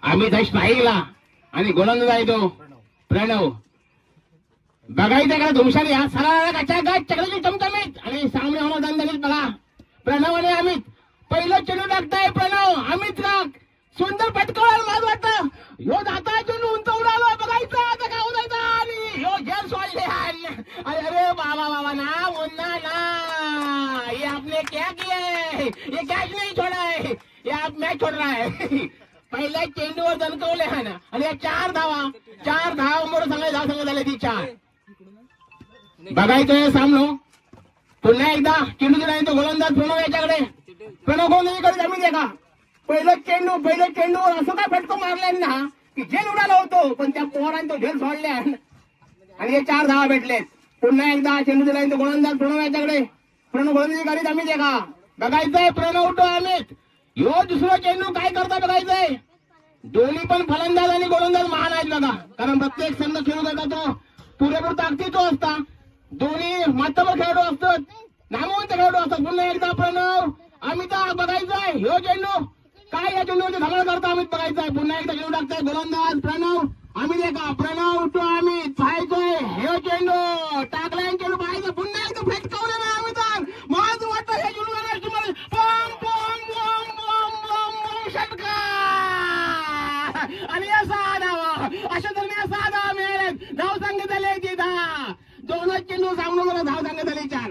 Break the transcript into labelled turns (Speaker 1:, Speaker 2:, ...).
Speaker 1: अमित स्ट्राईकला आणि गोलंदाज आहे तो प्रणव. बघायचं का धुमशान या सरा गचागच चकड्याची चमचमीत आणि सामने होणार दणदणीत. बघा प्रणव आणि अमित पहिलं चेंडू टाकताय. प्रणव अमित राग सुंदर पटकवलं. माझं वाटतं ह्यो जाता चेंडू उंच उडाला. बघायचं आता काय होतं आणि ह्यो झेल सोडले. अरे बाबा बाबा ना मुन्ना ना ये आपने क्या किया है? ये कॅच नहीं छोड़ा है, ये आप मॅच छोड़ रहा है. पहिल्या चेंडूवर दणकवले हा ना आणि 4 धावा मोर सांगाय धाव सांगत झाले ती 4. बघायचंय सामनो पुन्हा एकदा चेंडू दिला तो गोलंदाज प्रणव याच्याकडे. प्रणव गोलंदाजीकडे जमीन आहे का? पहिलं चेंडूवर असं काय फटको मारलाय ना की झेल उडाला होतो पण त्या पोराने तो झेल सोडल्या आणि हे 4 धावा भेटलेत. पुन्हा एकदा चेंडू दिला तो गोलंदाज प्रणव याच्याकडे. प्रणव गोलंदाजीकडे जमीन आहे का? बघायचंय प्रणव उठो अमित ह्यो दुसरा चेंडू काय करता बघायचंय. दोन्ही पण फलंदाज आणि गोलंदाज महान आहेत बघा, कारण प्रत्येक संघ खेळू देता तो पुरेपूर ताकदीचो असता. दोन्ही मातबर खेळाडू असतात, नामवंत खेळाडू असतात. पुन्हा एकदा प्रणव अमित बघायचंय ह्यो चेंडू काय या चेंडूवरती धमाल करता अमित बघायचंय. पुन्हा एकदा चेंडू टाकताय गोलंदाज प्रणव. अमित आहे का? प्रणव उठो अमित पाहायचंय ह्यो चेंडू टाकलाय चेंडू पाहायचं. पुन्हा एकदा फेटकवलं ना अमित. माझं वाटतं हे चेंडू षटकार आणि असा धावा अशा दरम्यान 6 धावा मिळाल्यात. धाव सांगण्यात आले 10. दोनच चेंडू सामना मला धाव सांगण्यात आले 4.